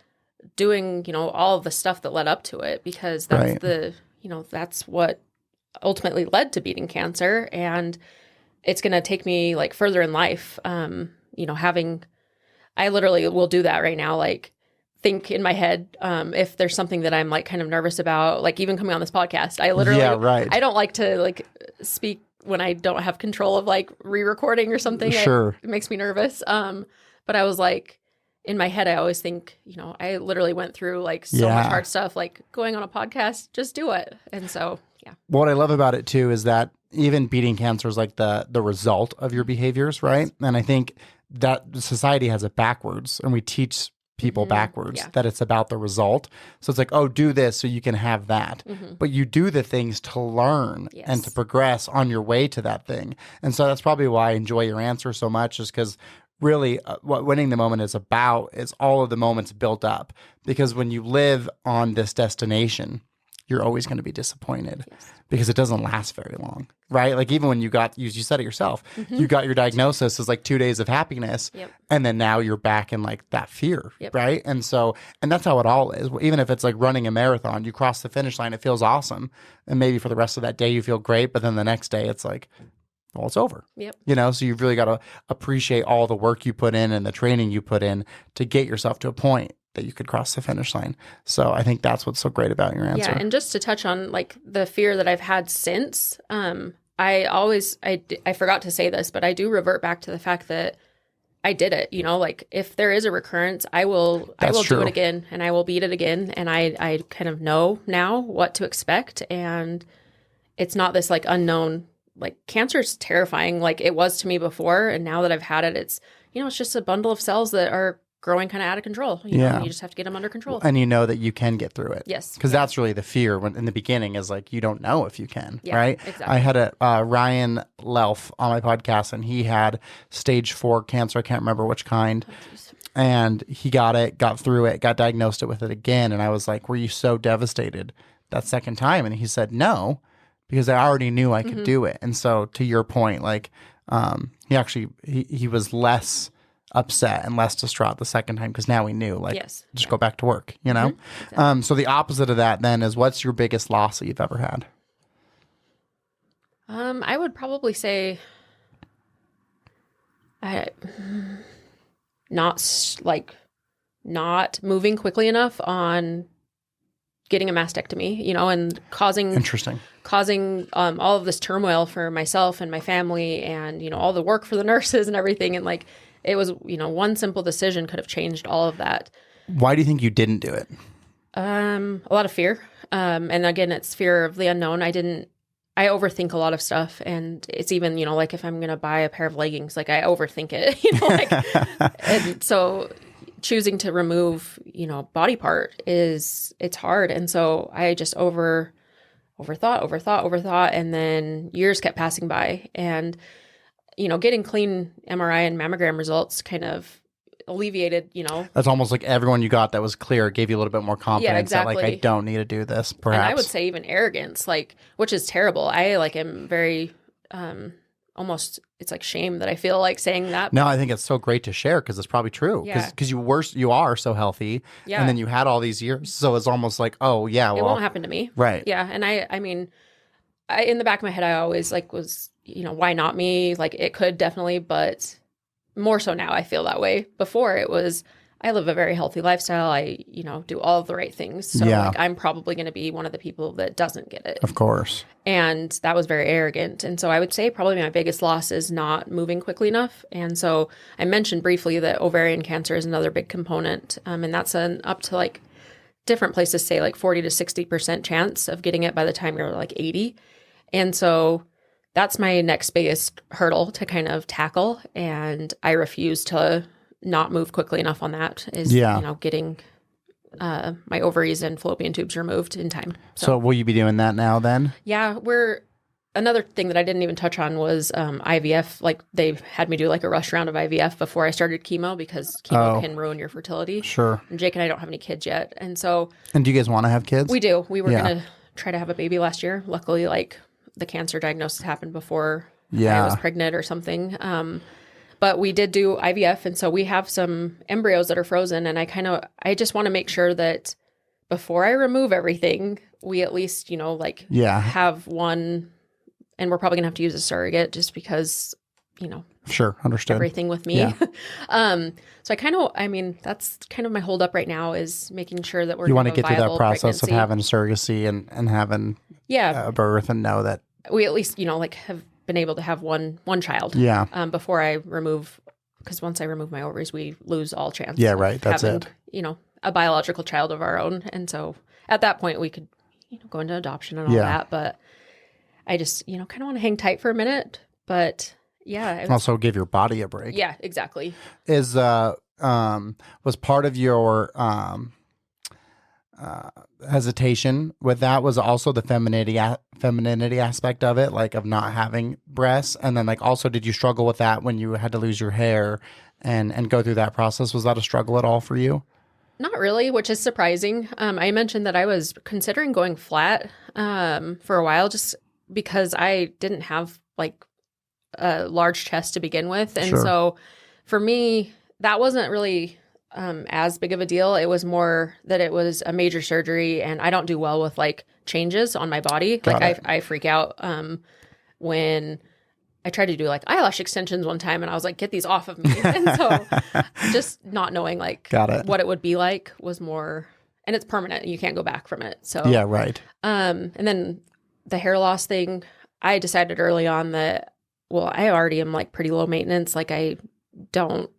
doing, all of the stuff that led up to it, because that's that's what ultimately led to beating cancer, and it's going to take me like further in life, having I literally will do that right now. Like, think in my head, if there's something that I'm like kind of nervous about, like even coming on this podcast, I literally, I don't like to like speak when I don't have control of like re-recording or something. Sure. It makes me nervous. But I was like, in my head, I always think, you know, I literally went through like so much hard stuff, like going on a podcast, just do it. And so, yeah. What I love about it too is that even beating cancer is like the result of your behaviors, right? And I think that society has it backwards, and we teach people backwards that it's about the result. So it's like, oh, do this so you can have that. But you do the things to learn and to progress on your way to that thing. And so that's probably why I enjoy your answer so much, is because really what winning the moment is about is all of the moments built up. Because when you live on this destination, you're always going to be disappointed because it doesn't last very long, right? Like even when you said it yourself, you got your diagnosis as like 2 days of happiness, and then now you're back in like that fear, right? And that's how it all is. Even if it's like running a marathon, you cross the finish line, it feels awesome. And maybe for the rest of that day, you feel great. But then the next day it's like, well, it's over. You know, so you've really got to appreciate all the work you put in and the training you put in to get yourself to a point that you could cross the finish line. So I think that's what's so great about your answer. Yeah, and just to touch on like the fear that I've had since, I forgot to say this, but I do revert back to the fact that I did it. You know, like if there is a recurrence, I will do it again, and I will beat it again. And I kind of know now what to expect, and it's not this like unknown. Like cancer is terrifying, like it was to me before, and now that I've had it, it's, you know, it's just a bundle of cells that are growing kind of out of control. You know, and you just have to get them under control. And you know that you can get through it. Yes. Because that's really the fear when in the beginning is like, you don't know if you can, right? Exactly. I had a Ryan Lelf on my podcast, and he had stage 4 cancer. I can't remember which kind. And he got through it, got diagnosed with it again. And I was like, were you so devastated that second time? And he said, no, because I already knew I could do it. And so to your point, like he was less upset and less distraught the second time because now he knew, like, just go back to work, you know? Exactly. So the opposite of that then is, what's your biggest loss that you've ever had? I would probably say not moving quickly enough on getting a mastectomy, you know, and causing all of this turmoil for myself and my family, and, you know, all the work for the nurses and everything. And like, it was, you know, one simple decision could have changed all of that. Why do you think you didn't do it? A lot of fear. And again, it's fear of the unknown. I overthink a lot of stuff. And it's even, you know, like if I'm going to buy a pair of leggings, like I overthink it, you know, like, and so choosing to remove, you know, body part it's hard. And so I just overthought. And then years kept passing by, and, you know, getting clean MRI and mammogram results kind of alleviated, you know. That's almost like everyone you got that was clear gave you a little bit more confidence that like, I don't need to do this, perhaps. And I would say even arrogance, like, which is terrible. I like am very, almost, it's like shame that I feel like saying that. No, I think it's so great to share because it's probably true. Because you are so healthy, and then you had all these years. So it's almost like, oh yeah, well, it won't happen to me. Right. Yeah. And I mean, in the back of my head, I always like was, you know, why not me? Like it could definitely, but more so now I feel that way. Before it was, I live a very healthy lifestyle. I, you know, do all of the right things. So like, I'm probably going to be one of the people that doesn't get it. Of course. And that was very arrogant. And so I would say probably my biggest loss is not moving quickly enough. And so I mentioned briefly that ovarian cancer is another big component. And that's an up to like different places say like 40 to 60% chance of getting it by the time you're like 80. And so that's my next biggest hurdle to kind of tackle. And I refuse to not move quickly enough on that is, you know, getting my ovaries and fallopian tubes removed in time. So will you be doing that now then? Yeah, another thing that I didn't even touch on was IVF. Like they had me do like a rush round of IVF before I started chemo because chemo can ruin your fertility. Sure. And Jake and I don't have any kids yet. And so. And do you guys want to have kids? We do. We were going to try to have a baby last year. Luckily, like the cancer diagnosis happened before I was pregnant or something. But we did do IVF, and so we have some embryos that are frozen, and I just want to make sure that before I remove everything, we at least, you know, like have one, and we're probably gonna have to use a surrogate just because Sure. Understood. everything with me. Yeah. So that's kind of my holdup right now is making sure that we're You want going to get through that process of having surrogacy and having a birth and know that we at least, have been able to have one child. Yeah. Before I remove, because once I remove my ovaries, we lose all chance. Yeah, right. That's having, it. A biological child of our own. And so at that point we could, go into adoption and all that. But I just, kind of want to hang tight for a minute. But yeah. Also give your body a break. Yeah, exactly. Was part of your hesitation with that was also the femininity aspect of it, like of not having breasts, and then like also did you struggle with that when you had to lose your hair and go through that process? Was that a struggle at all for you? Not really, which is surprising. I mentioned that I was considering going flat for a while just because I didn't have like a large chest to begin with. And so for me, that wasn't really as big of a deal. It was more that it was a major surgery and I don't do well with like changes on my body. I freak out when I tried to do like eyelash extensions one time and I was like, get these off of me. And so just not knowing like what it would be like was more, and it's permanent. You can't go back from it. So yeah, right. And then the hair loss thing, I decided early on that, well, I already am like pretty low maintenance. Like I don't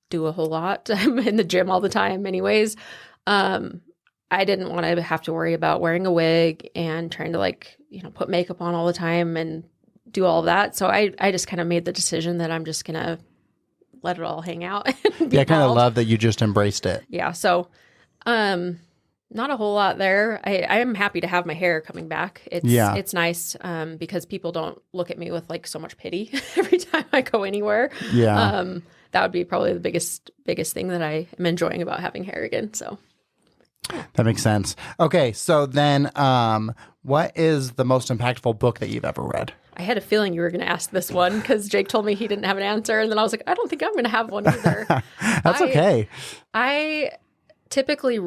do a whole lot. I'm in the gym all the time anyways. I didn't want to have to worry about wearing a wig and trying to like, put makeup on all the time and do all of that. So I just kind of made the decision that I'm just going to let it all hang out. I kind of love that you just embraced it. Yeah. So, not a whole lot there. I am happy to have my hair coming back. It's nice because people don't look at me with like so much pity every time I go anywhere. Yeah. That would be probably the biggest thing that I am enjoying about having hair again. So that makes sense. Okay, so then what is the most impactful book that you've ever read? I had a feeling you were going to ask this one because Jake told me he didn't have an answer, and then I was like, I don't think I'm going to have one either. That's okay. I typically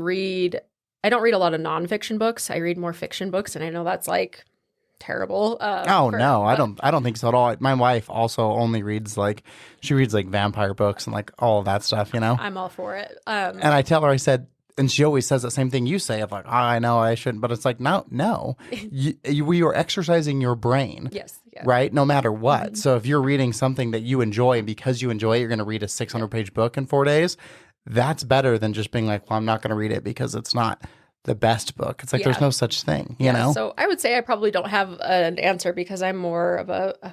I don't read a lot of nonfiction books. I read more fiction books, and I know that's like terrible. I don't think so at all. My wife also only reads she reads vampire books and like all of that stuff, I'm all for it. And I tell her, I said, and she always says the same thing you say of like, I know I shouldn't, but it's like, no, we are exercising your brain. Yes. Yeah. Right? No matter what. Mm-hmm. So if you're reading something that you enjoy and because you enjoy it, you're going to read a 600-page book in 4 days. That's better than just being like, well, I'm not going to read it because it's not the best book. It's like, there's no such thing, you know? So I would say I probably don't have an answer because I'm more of a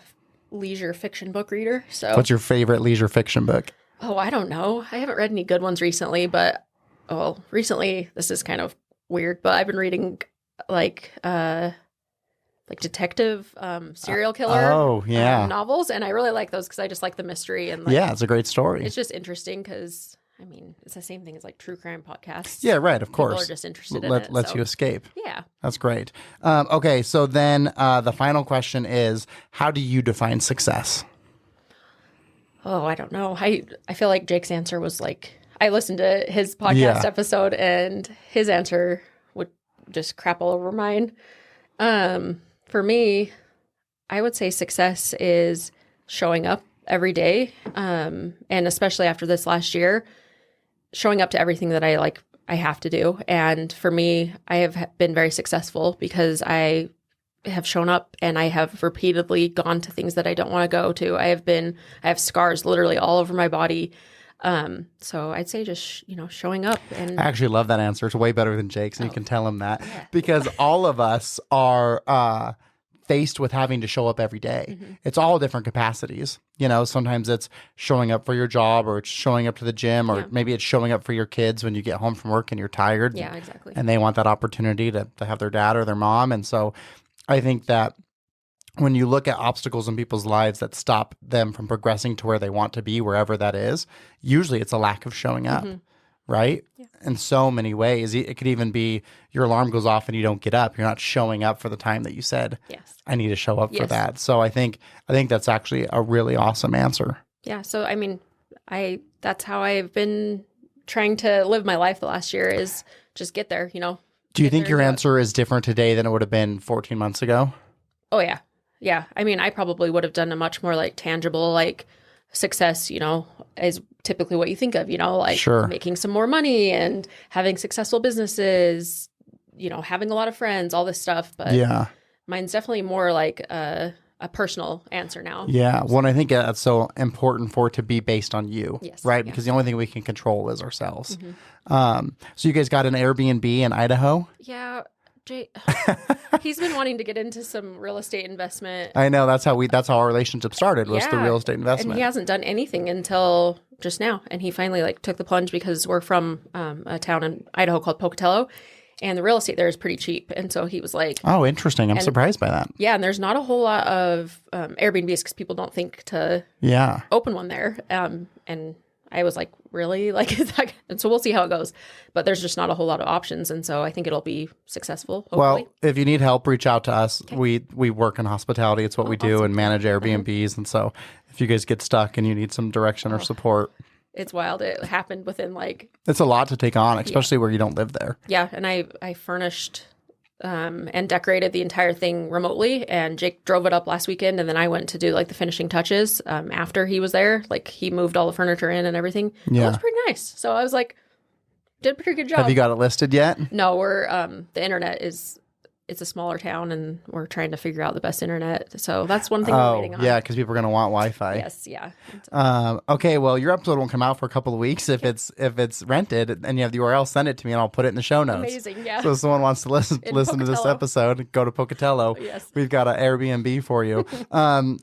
leisure fiction book reader. So what's your favorite leisure fiction book? Oh, I don't know. I haven't read any good ones recently, but recently, this is kind of weird, but I've been reading like detective serial killer novels, and I really like those because I just like the mystery and it's a great story. It's just interesting because it's the same thing as like true crime podcasts. Yeah, right. Of course, people are just interested in it. Lets you escape. Yeah, that's great. Okay, so then the final question is, how do you define success? Oh, I don't know. I feel like Jake's answer was like, I listened to his podcast episode and his answer would just crap all over mine. For me, I would say success is showing up every day. And especially after this last year, showing up to everything that I have to do. And for me, I have been very successful because I have shown up and I have repeatedly gone to things that I don't want to go to. I have scars literally all over my body. So I'd say just, showing up. And I actually love that answer. It's way better than Jake's, and you can tell him that because all of us are faced with having to show up every day. Mm-hmm. It's all different capacities. Sometimes it's showing up for your job, or it's showing up to the gym, or maybe it's showing up for your kids when you get home from work and you're tired. Yeah, exactly. And they want that opportunity to have their dad or their mom. And so I think that when you look at obstacles in people's lives that stop them from progressing to where they want to be, wherever that is, usually it's a lack of showing up, right? Yeah. In so many ways. It could even be your alarm goes off and you don't get up. You're not showing up for the time that you said, I need to show up for that. So I think that's actually a really awesome answer. Yeah. So, that's how I've been trying to live my life the last year is just get there, Do you think your answer is different today than it would have been 14 months ago? Oh, yeah. Yeah. I mean, I probably would have done a much more like tangible, like success, is typically what you think of, like Sure. making some more money and having successful businesses, having a lot of friends, all this stuff. But Yeah. mine's definitely more like a personal answer now. Yeah. Well, I think that's so important for it to be based on you, Yes. right? Yeah. Because the only thing we can control is ourselves. Mm-hmm. So you guys got an Airbnb in Idaho? Yeah. Jay, he's been wanting to get into some real estate investment. I know that's how our relationship started was through real estate investment. And he hasn't done anything until just now. And he finally like took the plunge because we're from a town in Idaho called Pocatello, and the real estate there is pretty cheap. And so he was like, "Oh, interesting. I'm surprised by that." Yeah, and there's not a whole lot of Airbnbs because people don't think to open one there. And I was like, really? Like, is that? And so we'll see how it goes. But there's just not a whole lot of options. And so I think it'll be successful, hopefully. Well, if you need help, reach out to us. Okay. We work in hospitality. It's what we do and manage Airbnbs. And so if you guys get stuck and you need some direction or support. It's wild. It happened within like... It's a lot to take on, especially where you don't live there. Yeah. And I furnished and decorated the entire thing remotely. And Jake drove it up last weekend. And then I went to do like the finishing touches after he was there. Like he moved all the furniture in and everything. Yeah. It looks pretty nice. So I was like, did a pretty good job. Have you got it listed yet? No, we're the internet it's a smaller town and we're trying to figure out the best internet. So that's one thing we're waiting on. Yeah, because people are going to want Wi-Fi. Yes, yeah. Okay, well, your episode won't come out for a couple of weeks if it's rented and you have the URL, send it to me and I'll put it in the show notes. Amazing, yeah. So if someone wants to listen to this episode, go to Pocatello. Yes. We've got an Airbnb for you.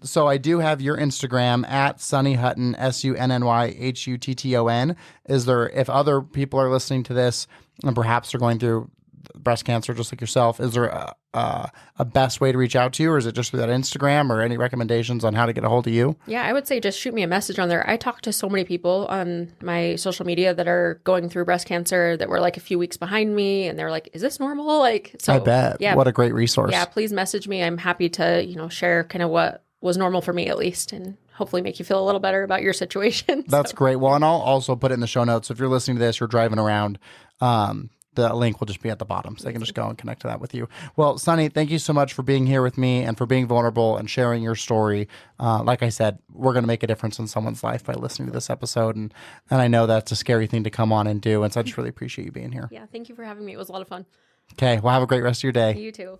So I do have your Instagram at Sunny Hutton, SUNNYHUTTON. Is there, if other people are listening to this and perhaps they're going through breast cancer just like yourself, is there a best way to reach out to you, or is it just through that Instagram, or any recommendations on how to get a hold of you? Yeah, I would say just shoot me a message on there. I talk to so many people on my social media that are going through breast cancer that were like a few weeks behind me, and they're like, is this normal? Like, so I bet. Yeah, what a great resource. Yeah, please message me. I'm happy to, share kind of what was normal for me at least, and hopefully make you feel a little better about your situation. That's great. Well, and I'll also put it in the show notes. If you're listening to this, you're driving around, the link will just be at the bottom, so they can just go and connect to that with you. Well, Sunny, thank you so much for being here with me and for being vulnerable and sharing your story. Like I said, we're going to make a difference in someone's life by listening to this episode, and I know that's a scary thing to come on and do, and so I just really appreciate you being here. Yeah, thank you for having me. It was a lot of fun. Okay, well, have a great rest of your day. You too.